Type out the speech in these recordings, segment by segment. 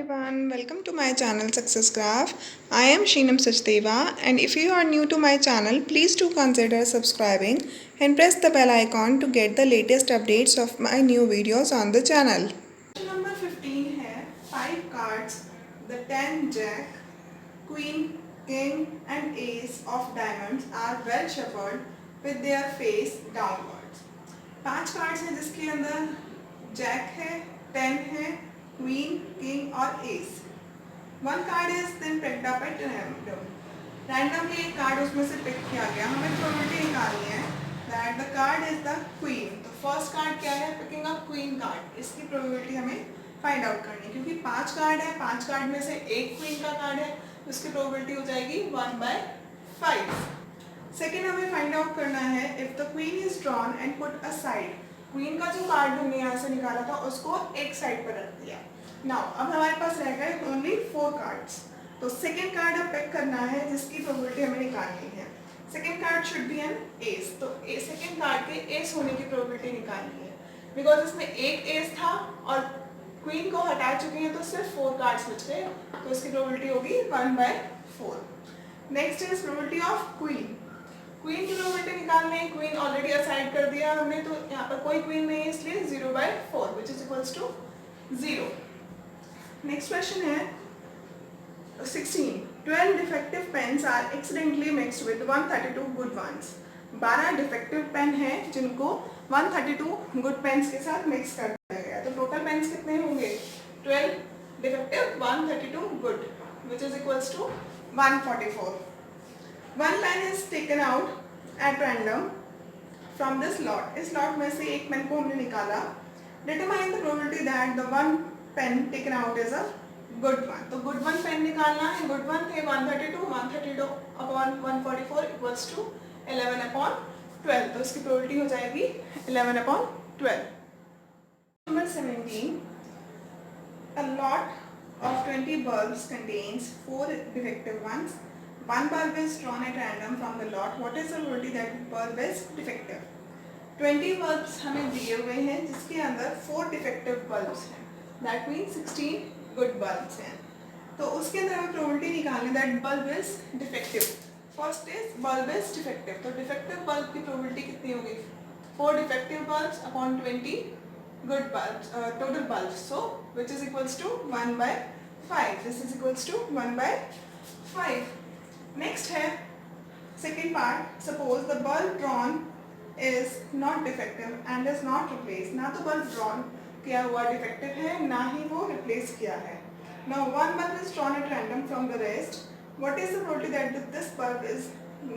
everyone, welcome to my channel Success Graph. I am Sheenam Sachdeva, and if you are new to my channel, please do consider subscribing and press the bell icon to get the latest updates of my new videos on the channel. Question number 15 है 5 cards, the 10 jack, queen, king and ace of diamonds are well shuffled with their face downwards. 5 cards हैं जिसके अंदर Jack है, 10 है, queen, king और ace. One card is then picked up at random. Randomly एक card उसमें से pick किया गया. हमें प्रोबेबिलिटी निकालनी है that the card is the queen. तो फर्स्ट कार्ड क्या है? Picking up queen card. इसकी प्रोबेबिलिटी हमें फाइंड आउट करनी है क्योंकि 5 कार्ड है. 5 कार्ड में से एक क्वीन का कार्ड है, उसकी प्रोबेबिलिटी हो जाएगी 1/5. सेकेंड हमें फाइंड आउट करना है if the queen is drawn and put aside. Queen का जो कार्ड हमने यहाँ से निकाला था उसको एक साइड पर रख दिया. नाउ अब हमारे पास रह गए ओनली 4 कार्ड्स. तो सेकेंड कार्ड अब पिक करना है जिसकी प्रोबेबिलिटी हमें निकालनी है. Second card should be an ace. तो सेकेंड कार्ड के एस होने की प्रोबेबिलिटी निकालनी है बिकॉज इसमें एक एस था और क्वीन को हटा चुके हैं तो सिर्फ 4 कार्ड्स बच गए. तो इसकी प्रोबेबिलिटी होगी 1/4. Next is probability of queen. Queen की प्रोबेबिलिटी निकालनी है. क्वीन ऑलरेडी असाइड कर दिया हमने तो यहाँ पर कोई क्वीन नहीं है इसलिए 0/4 which is equals to 0. Next question है 16. 12 defective pens are accidentally mixed with 132 good ones. 12 defective pen है जिनको 132 गुड पेन्स के साथ मिक्स कर दिया गया. तो टोटल पेन्स कितने होंगे? 12 defective 132 good which is equals to 144. One pen is taken out at random from this lot. इस lot में से एक पेन को हमने निकाला. Determine the probability that the one pen taken out is a good one. तो good one pen निकालना है. good one थे 132. 132 upon 144 equals to 11/12. तो इसकी probability हो जाएगी 11/12. Number 17. A lot of 20 bulbs contains 4 defective ones. One bulb is drawn at random from the lot. What is the probability that bulb is defective? 20 bulbs हमें दिए हुए हैं जिसके अंदर 4 defective bulbs हैं. That means 16 good bulbs हैं. तो उसके अंदर हमें probability निकालनी that bulb is defective. First is bulb is defective. तो defective bulb की probability कितनी होगी? 4 defective bulbs upon 20 good bulbs, total bulbs. So which is equals to 1/5. This is equals to 1/5. Next है second part. Suppose the bulb drawn is not defective and is not replace. ना तो bulb drawn किया हुआ defective है ना ही वो replace किया है. Now one bulb is drawn at random from the rest. What is the probability that this bulb is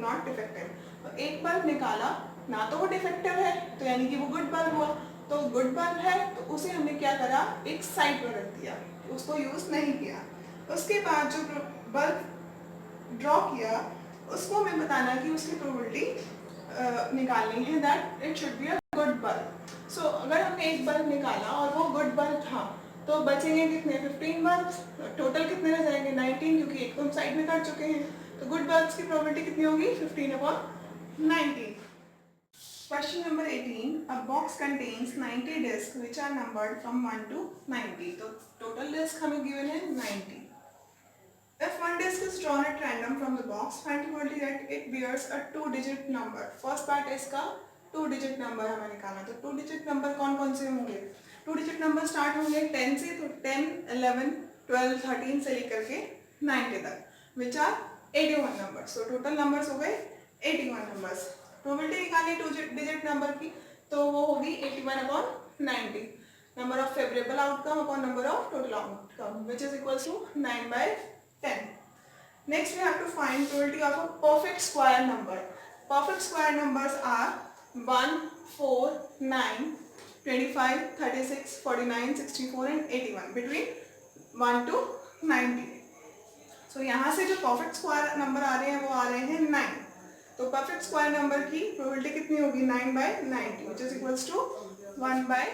not defective. तो एक बल्ब निकाला ना तो वो डिफेक्टिव है तो यानी कि वो गुड बल्ब हुआ. तो गुड बल्ब है तो उसे हमने क्या करा? एक साइड पर रख दिया, उसको यूज नहीं किया. उसके बाद जो बल्ब ड्रॉ किया उसको हमें बताना कि उसकी प्रोबेबिलिटी निकालनी है that it should be a good bulb. So अगर हमने एक बल्ब निकाला और वो गुड बल्ब था तो बचेंगे कितने? 15 बल्ब्स. टोटल कितने रह जाएंगे? 19 क्योंकि एक तो हम साइड में कर चुके हैं. तो गुड बल्ब्स की प्रोबेबिलिटी कितनी होगी? 15/19. Question number 18. A box contains 90 disc which are numbered from 1 to 90. तो टोटल डिस्क हमें गिवन है 90. If one disc is drawn at random from the box, find the probability that it bears a 2-digit number. First part है इसका 2-digit number हमें निकालना. तो 2-digit number कौन कौन से होंगे? 2-digit number स्टार्ट होंगे 10 से. तो 10, 11, 12, 13 से लेकर के 90 तक which are 81 numbers. तो टोटल numbers हो गए 81 numbers. प्रोबेबिलिटी निकालनी 2-digit number की तो वो होगी 81/90. Number of favorable outcome upon number of total outcome which is equals to 9/10. Next we have to find probability of a perfect square number. Perfect square numbers are 1, 4, 9, 25, 36, 49, 64 and 81 between 1 to 90. So यहाँ से जो perfect square number आ रहे हैं वो आ रहे हैं 9. तो perfect square number की probability कितनी होगी? 9/90 which is equals to 1/10.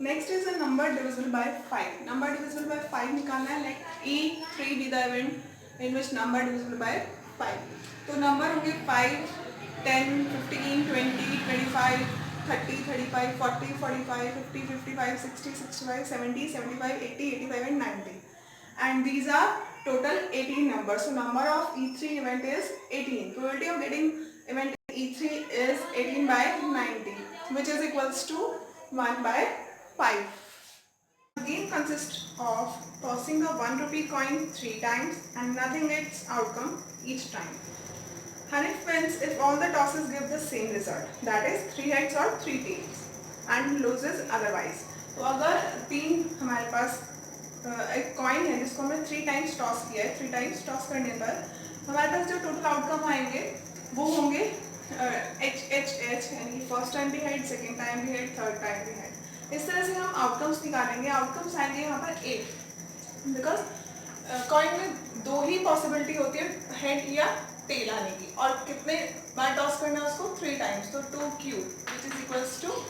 Next is a number divisible by 5. Number divisible by 5 निकालना है. Let E3 be the event in which number divisible by 5. तो number होंगे 5, 10, 15, 20, 25, 30, 35, 40, 45, 50, 55, 60, 65, 70, 75, 80, 85 and 90. and these are total 18 numbers. So number of E3 event is 18. Probability of getting event E3 is 18 by 90, which is equals to 1 by 5. Game consists of tossing a 1 rupee coin 3 times and nothing gets outcome each time. Hanif wins if all the tosses give the same result, that is 3 heads or 3 tails, and loses otherwise. तो अगर तीन हमारे पास एक coin है जिसको हमने 3 times toss किया है, 3 टाइम्स टॉस करने पर हमारे पास जो टोटल आउटकम आएंगे वो होंगे एच एच एच, यानी फर्स्ट टाइम भी हेड, सेकेंड टाइम भी हेड, थर्ड टाइम भी हेड। इस तरह से हम आउटकम्स निकालेंगे। आउटकम्स आएंगे यहाँ पर 8, बिकॉज कॉइन में 2 ही पॉसिबिलिटी होती है, हेड या टेल आने की, और कितने बार टॉस करना है उसको 3 टाइम्स, तो 2 cube which is equals to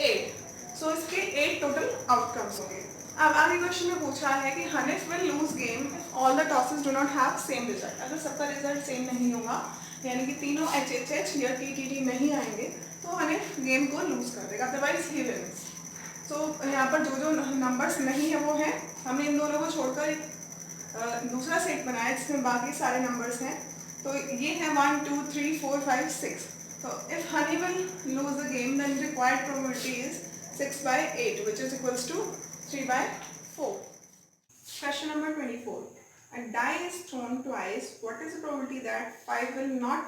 8। So इसके 8 टोटल आउटकम्स होंगे। अब आगे क्वेश्चन में पूछा है कि Hanif will lose game if all the tosses do not have same result. अगर सबका रिजल्ट सेम नहीं होगा, यानी कि तीनों एच एच एच या टी टी टी नहीं आएंगे, तो हनीफ गेम को लूज कर देगा, अदरवाइज ही विन्स। सो यहाँ पर जो जो नंबर्स नहीं है वो है, हमने इन दोनों को छोड़कर एक दूसरा सेट बनाया जिसमें बाकी सारे नंबर्स हैं। तो ये है 1 2 3 4 5 6। तो if Honey will lose the game then required probability is 6 by 8 which is equals to 3 by 4. Question number 24. A die is thrown twice. What is the probability that 5 will not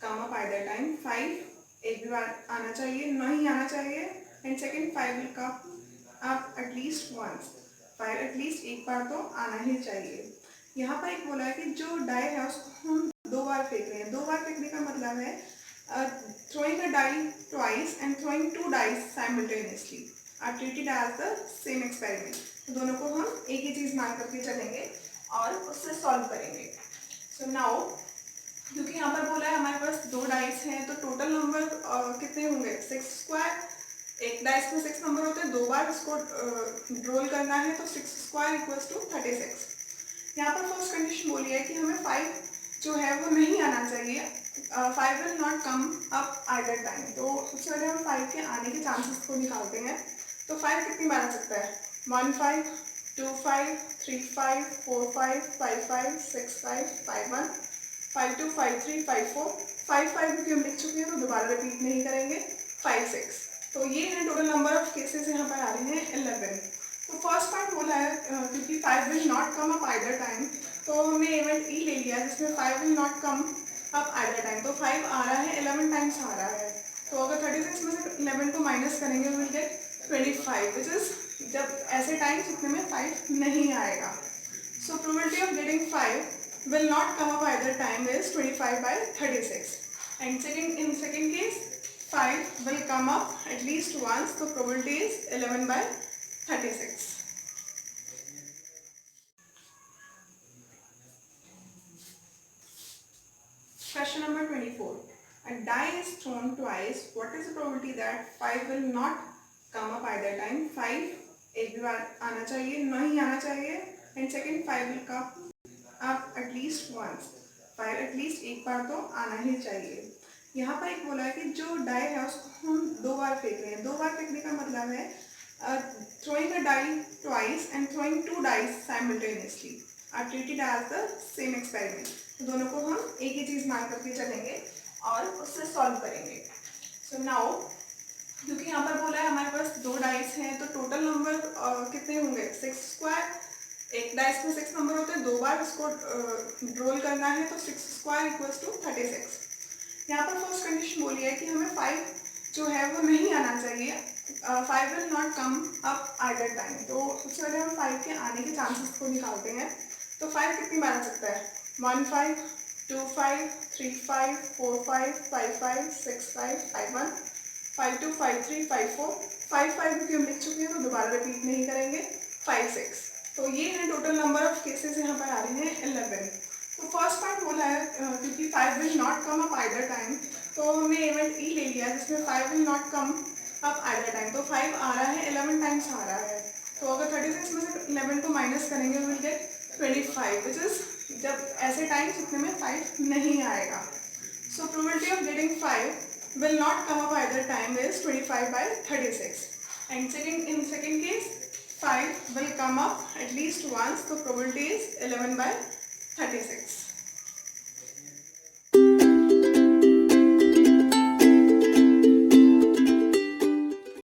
come up either time? 5 एक भी बार आना चाहिए, नहीं आना चाहिए, and second 5 will come up at least once. 5 at least एक बार तो आना ही चाहिए। यहाँ पर एक बोला है कि जो डाई है उसको हम 2 बार फेंक रहे हैं। 2 बार फेंकने का मतलब है throwing a die twice and throwing 2 dice simultaneously are treated as the same experiment. तो दोनों को हम एक ही चीज़ मान करके चलेंगे और उससे सॉल्व करेंगे। सो नाउ क्योंकि यहाँ पर बोला है हमारे पास 2 डाइस हैं, तो टोटल नंबर कितने होंगे 6 स्क्वायर। एक डाइस में 6 नंबर होते हैं, 2 बार इसको रोल करना है, तो 6 स्क्वायर इक्वल्स टू 36। यहाँ पर फर्स्ट कंडीशन बोली है कि हमें 5 जो है वो नहीं आना चाहिए, 5 will not come up either time. तो सबसे पहले हम 5 के आने के चांसेस को निकालते हैं। तो 5 कितनी बार आ सकता है, 1 5 2 5 3 5 4 5 5 5 6 5 5 1 5 2 5 3 5 4 5 5 क्योंकि हम लिख चुके हैं तो दोबारा रिपीट नहीं करेंगे, 5 6। तो ये है टोटल नंबर ऑफ केसेस यहाँ पर आ रहे हैं 11। तो फर्स्ट पार्ट बोला है क्योंकि 5 will not come up either time, तो हमने इवेंट ई ले लिया जिसमें 5 will not come up either time. तो 5 आ रहा है, 11 टाइम्स आ रहा है, तो अगर 36 में से 11 को माइनस करेंगे विल गेट 25 विच इज जब ऐसे टाइम्स जितने में 5 नहीं आएगा। So probability of getting 5 will not come up either time is 25 by 36, and in second case 5 will come up at least once, so probability is 11 by 36. Question number 24. A die is thrown twice. What is the probability that 5 will not come up either time? 5 एक भी बार आना चाहिए, नहीं आना चाहिए, and second 5 will come up at least once. 5 at least एक बार तो आना ही चाहिए। यहाँ पर एक बोला है कि जो डाई है उसको हम 2 बार फेंक रहे हैं। 2 बार फेंकने का मतलब है throwing a die twice and throwing 2 dice simultaneously are treated as the same experiment. तो दोनों को हम एक ही चीज़ मान करके चलेंगे और उससे सॉल्व करेंगे। सो नाउ क्योंकि यहाँ पर बोला है हमारे पास 2 डाइस हैं, तो टोटल नंबर कितने होंगे 6 स्क्वायर। एक डाइस में 6 नंबर होते हैं, 2 बार इसको रोल करना है, तो 6 स्क्वायर इक्वल्स टू 36। यहाँ पर फर्स्ट कंडीशन बोली है कि हमें 5 जो है वो नहीं आना चाहिए, 5 will not come up either time. तो सबसे पहले हम 5 के आने के चांसेस को निकालते हैं। तो 5 कितनी बार आ सकता है, 1 5 2 5 3 5 4 5 5 5 6 5 5 1 5 2 5 3 5 4 5 5 क्योंकि हम लिख चुके हैं तो दोबारा रिपीट नहीं करेंगे, 5 6। तो ये है टोटल नंबर ऑफ केसेस यहाँ पर आ रहे हैं 11। तो फर्स्ट पार्ट बोला है क्योंकि 5 will not come up either time, तो हमने इवेंट ई ले लिया जिसमें 5 will not come up either time. तो 5 आ रहा है, 11 टाइम्स आ रहा है, तो अगर 36 में से 11 को माइनस करेंगे विल गेट 25 विच इज जब ऐसे टाइम्स जितने में 5 नहीं आएगा। So probability of getting 5 will not come up either time is 25 by 36, and in second case 5 will come up at least once, so probability is 11 by 36.